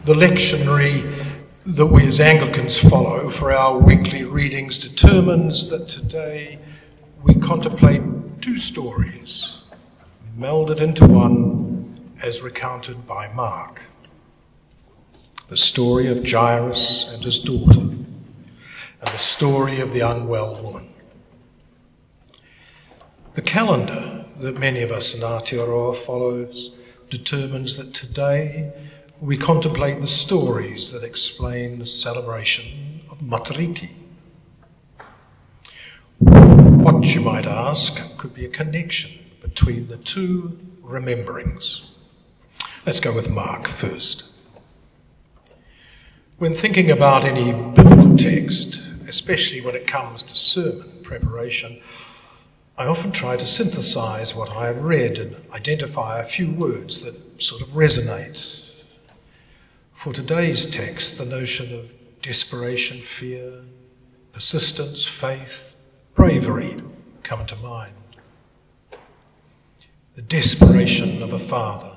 The lectionary that we as Anglicans follow for our weekly readings determines that today we contemplate two stories, melded into one as recounted by Mark. The story of Jairus and his daughter, and the story of the unwell woman. The calendar that many of us in Aotearoa follows determines that today we contemplate the stories that explain the celebration of Matariki. What, you might ask, could be a connection between the two rememberings? Let's go with Mark first. When thinking about any biblical text, especially when it comes to sermon preparation, I often try to synthesize what I have read and identify a few words that sort of resonate. For today's text, the notion of desperation, fear, persistence, faith, bravery come to mind. The desperation of a father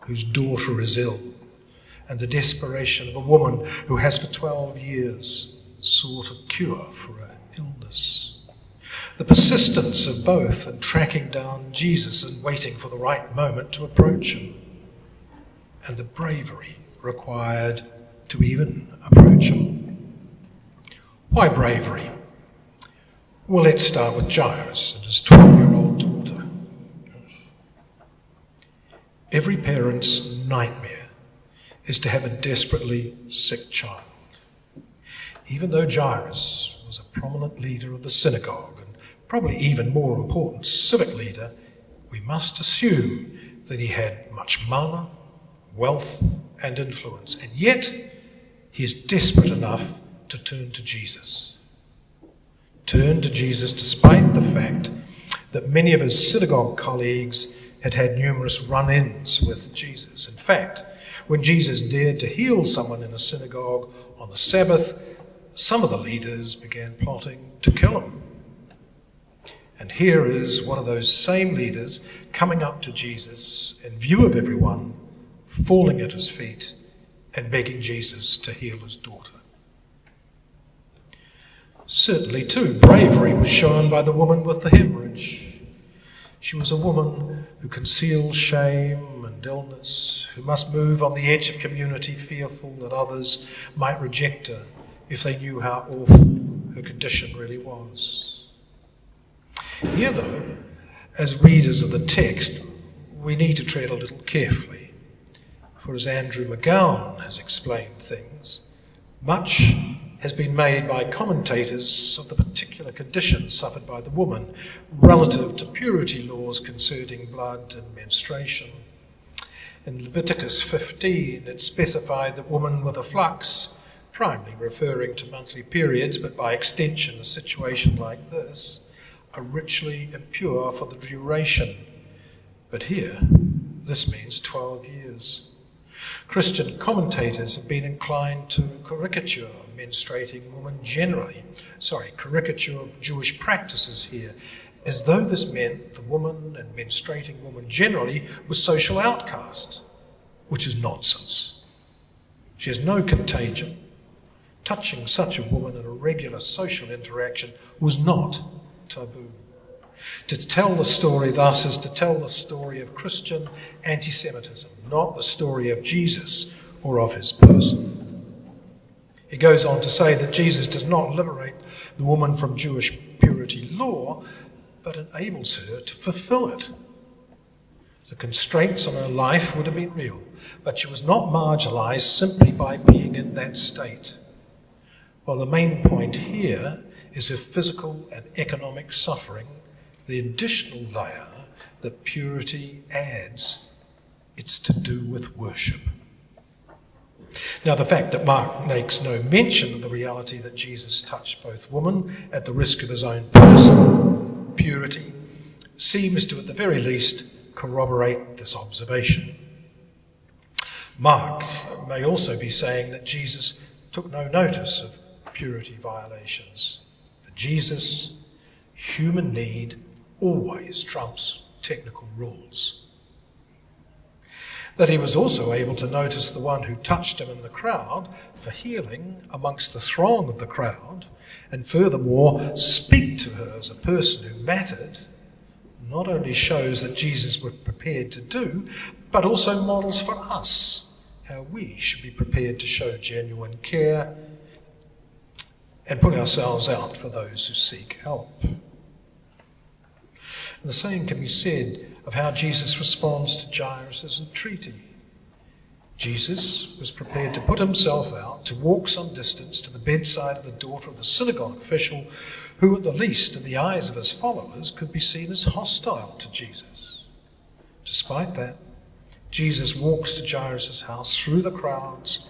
whose daughter is ill, and the desperation of a woman who has for 12 years sought a cure for her illness. The persistence of both in tracking down Jesus and waiting for the right moment to approach him, and the bravery required to even approach him. Why bravery? Well, let's start with Jairus and his 12-year-old daughter. Every parent's nightmare is to have a desperately sick child. Even though Jairus was a prominent leader of the synagogue, and probably even more important, civic leader, we must assume that he had much mana, wealth, and influence, and yet he is desperate enough to turn to Jesus. Turn to Jesus despite the fact that many of his synagogue colleagues had had numerous run-ins with Jesus. In fact, when Jesus dared to heal someone in a synagogue on the Sabbath, some of the leaders began plotting to kill him. And here is one of those same leaders coming up to Jesus in view of everyone, falling at his feet and begging Jesus to heal his daughter. Certainly, too, bravery was shown by the woman with the hemorrhage. She was a woman who concealed shame and illness, who must move on the edge of community, fearful that others might reject her if they knew how awful her condition really was. Here, though, as readers of the text, we need to tread a little carefully. For as Andrew McGowan has explained things, much has been made by commentators of the particular conditions suffered by the woman relative to purity laws concerning blood and menstruation. In Leviticus 15, it specified that woman with a flux, primarily referring to monthly periods, but by extension a situation like this, are ritually impure for the duration. But here, this means 12 years. Christian commentators have been inclined to caricature menstruating women generally, caricature Jewish practices here, as though this meant the woman and menstruating woman generally was social outcast, which is nonsense. She has no contagion. Touching such a woman in a regular social interaction was not taboo. To tell the story thus is to tell the story of Christian anti-Semitism, not the story of Jesus or of his person. He goes on to say that Jesus does not liberate the woman from Jewish purity law, but enables her to fulfill it. The constraints on her life would have been real, but she was not marginalized simply by being in that state. While the main point here is her physical and economic suffering, the additional layer that purity adds, it's to do with worship. Now, the fact that Mark makes no mention of the reality that Jesus touched both women at the risk of his own personal purity seems to, at the very least, corroborate this observation. Mark may also be saying that Jesus took no notice of purity violations. For Jesus, human need always trumps technical rules. that he was also able to notice the one who touched him in the crowd for healing amongst the throng of the crowd, and furthermore speak to her as a person who mattered, not only shows that Jesus was prepared to do, but also models for us how we should be prepared to show genuine care and put ourselves out for those who seek help. And the same can be said of how Jesus responds to Jairus' entreaty. Jesus was prepared to put himself out, to walk some distance to the bedside of the daughter of the synagogue official, who at the least in the eyes of his followers could be seen as hostile to Jesus. Despite that, Jesus walks to Jairus' house through the crowds,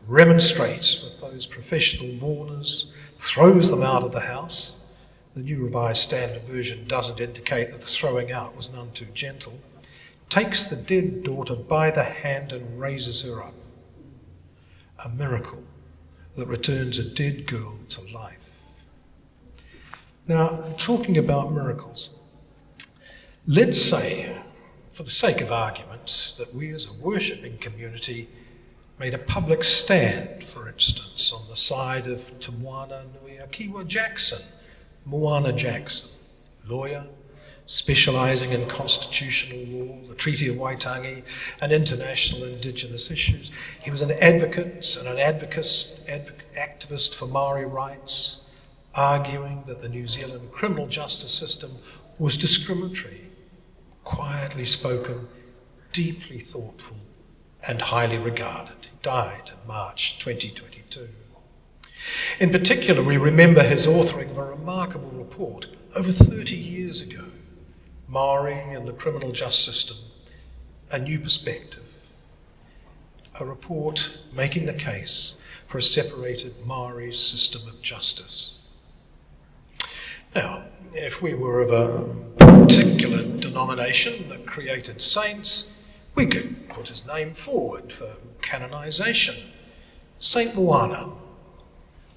remonstrates with those professional mourners, throws them out of the house. The New Revised Standard Version doesn't indicate that the throwing out was none too gentle. Takes the dead daughter by the hand and raises her up. A miracle that returns a dead girl to life. Now, talking about miracles, let's say, for the sake of argument, that we as a worshipping community made a public stand, for instance, on the side of Te Moana Nui Akiwa Jackson, Moana Jackson, lawyer, specialising in constitutional law, the Treaty of Waitangi, and international Indigenous issues. He was an advocate and an activist for Maori rights, arguing that the New Zealand criminal justice system was discriminatory, quietly spoken, deeply thoughtful, and highly regarded. He died in March 2022. In particular, we remember his authoring of a remarkable report over 30 years ago, Maori and the Criminal Justice System, A New Perspective, a report making the case for a separated Maori system of justice. Now, if we were of a particular denomination that created saints, we could put his name forward for canonisation. Saint Moana,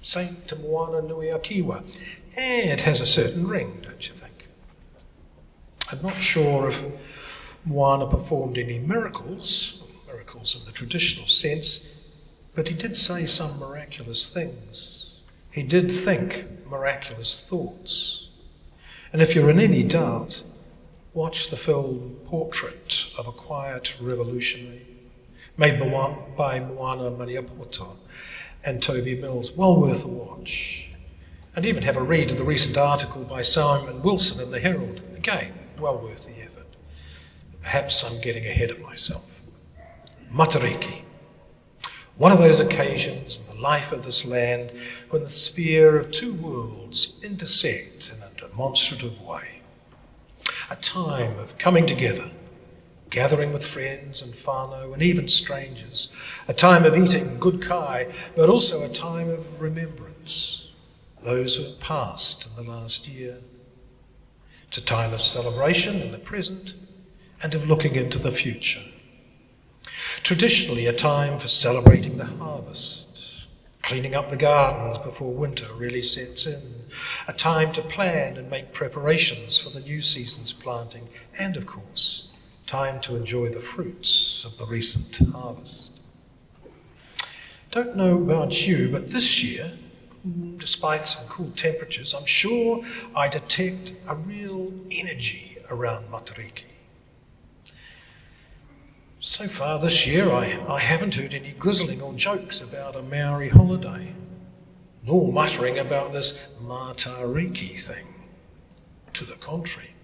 Saint Te Moana Nui Akiwa. It has a certain ring, don't you think? I'm not sure if Moana performed any miracles in the traditional sense, but he did say some miraculous things. He did think miraculous thoughts. And if you're in any doubt, watch the film Portrait of a Quiet Revolutionary, made by Moana Maniapoto and Toby Mills. Well worth a watch. And even have a read of the recent article by Simon Wilson in the Herald. Again, well worth the effort. Perhaps I'm getting ahead of myself. Matariki. One of those occasions in the life of this land when the sphere of two worlds intersect in a demonstrative way. A time of coming together, gathering with friends and whānau and even strangers. A time of eating good kai, but also a time of remembrance. Those who have passed in the last year. It's a time of celebration in the present and of looking into the future. Traditionally a time for celebrating the harvest, cleaning up the gardens before winter really sets in, a time to plan and make preparations for the new season's planting, and of course, time to enjoy the fruits of the recent harvest. Don't know about you, but this year, despite some cool temperatures, I'm sure I detect a real energy around Matariki. So far this year, I haven't heard any grizzling or jokes about a Maori holiday, nor muttering about this Matariki thing. To the contrary.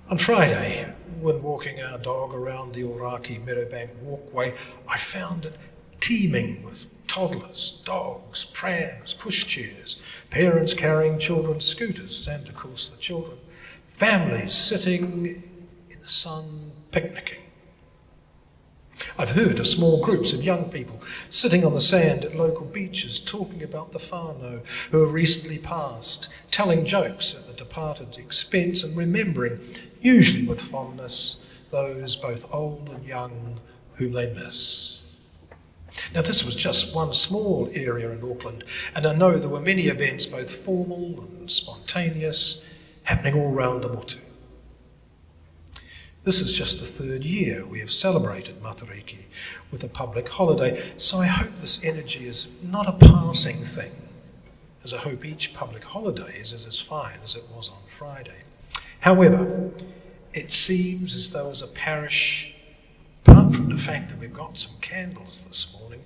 On Friday, when walking our dog around the Oraki Meadowbank walkway, I found it teeming with toddlers, dogs, prams, pushchairs, parents carrying children's scooters, and of course the children, families sitting in the sun picnicking. I've heard of small groups of young people sitting on the sand at local beaches talking about the whānau who have recently passed, telling jokes at the departed's expense and remembering, usually with fondness, those both old and young whom they miss. Now this was just one small area in Auckland, and I know there were many events, both formal and spontaneous, happening all round the motu. This is just the third year we have celebrated Matariki with a public holiday, so I hope this energy is not a passing thing, as I hope each public holiday is as fine as it was on Friday. However, it seems as though as a parish, apart from the fact that we've got some candles this morning,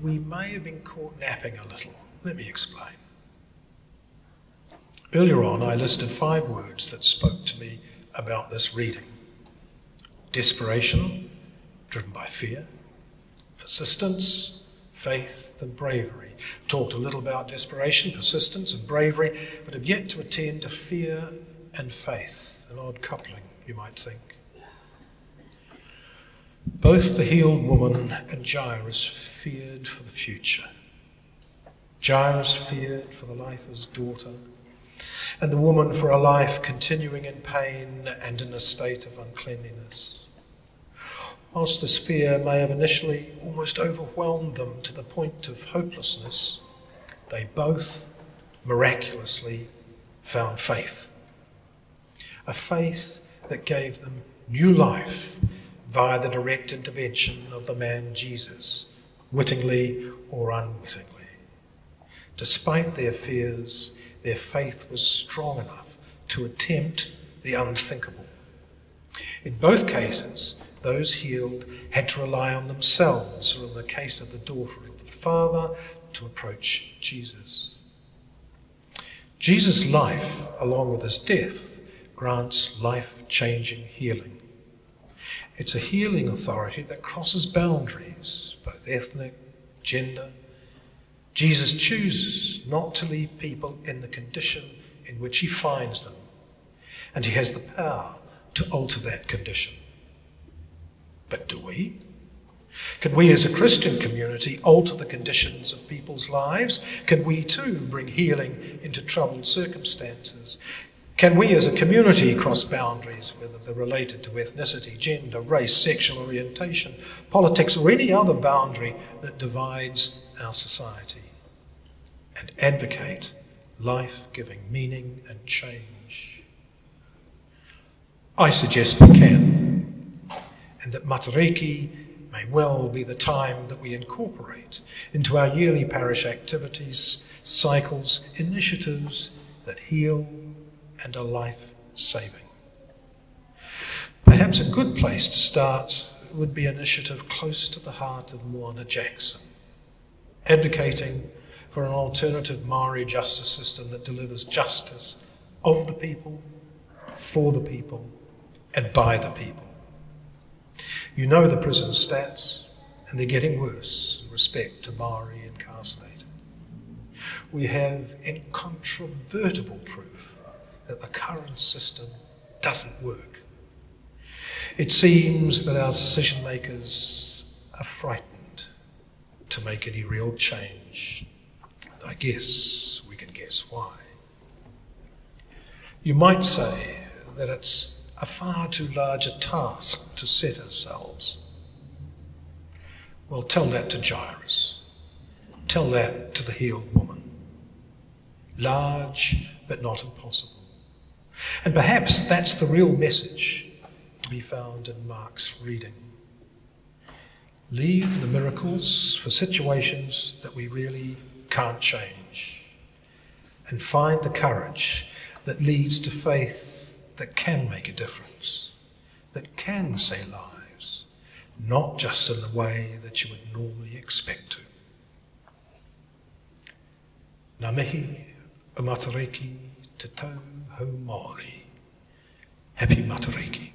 we may have been caught napping a little. Let me explain. Earlier on, I listed 5 words that spoke to me about this reading. Desperation, driven by fear, persistence, faith and bravery. I've talked a little about desperation, persistence and bravery, but have yet to attend to fear and faith. An odd coupling, you might think. Both the healed woman and Jairus feared for the future. Jairus feared for the life of his daughter, and the woman for a life continuing in pain and in a state of uncleanliness. Whilst this fear may have initially almost overwhelmed them to the point of hopelessness, they both miraculously found faith. A faith that gave them new life via the direct intervention of the man Jesus, wittingly or unwittingly. Despite their fears, their faith was strong enough to attempt the unthinkable. In both cases, those healed had to rely on themselves, or in the case of the daughter of the father, to approach Jesus. Jesus' life, along with his death, grants life-changing healing. It's a healing authority that crosses boundaries, both ethnic, gender. Jesus chooses not to leave people in the condition in which he finds them, and he has the power to alter that condition. But do we? Can we as a Christian community alter the conditions of people's lives? Can we too bring healing into troubled circumstances? Can we as a community cross boundaries, whether they're related to ethnicity, gender, race, sexual orientation, politics, or any other boundary that divides our society, and advocate life-giving meaning and change? I suggest we can, and that Matariki may well be the time that we incorporate into our yearly parish activities, cycles, initiatives that heal and are life-saving. Perhaps a good place to start would be an initiative close to the heart of Moana Jackson, advocating for an alternative Maori justice system that delivers justice of the people, for the people, and by the people. You know the prison stats, and they're getting worse in respect to Maori incarcerated. We have incontrovertible proof that the current system doesn't work. It seems that our decision makers are frightened to make any real change. I guess we can guess why. You might say that it's a far too large a task to set ourselves. Well, tell that to Jairus. Tell that to the healed woman. Large, but not impossible. And perhaps that's the real message to be found in Mark's reading. Leave the miracles for situations that we really can't change, and find the courage that leads to faith that can make a difference, that can save lives, not just in the way that you would normally expect to. Ngā mihi o Matariki te tau hau Māori. Happy Matariki.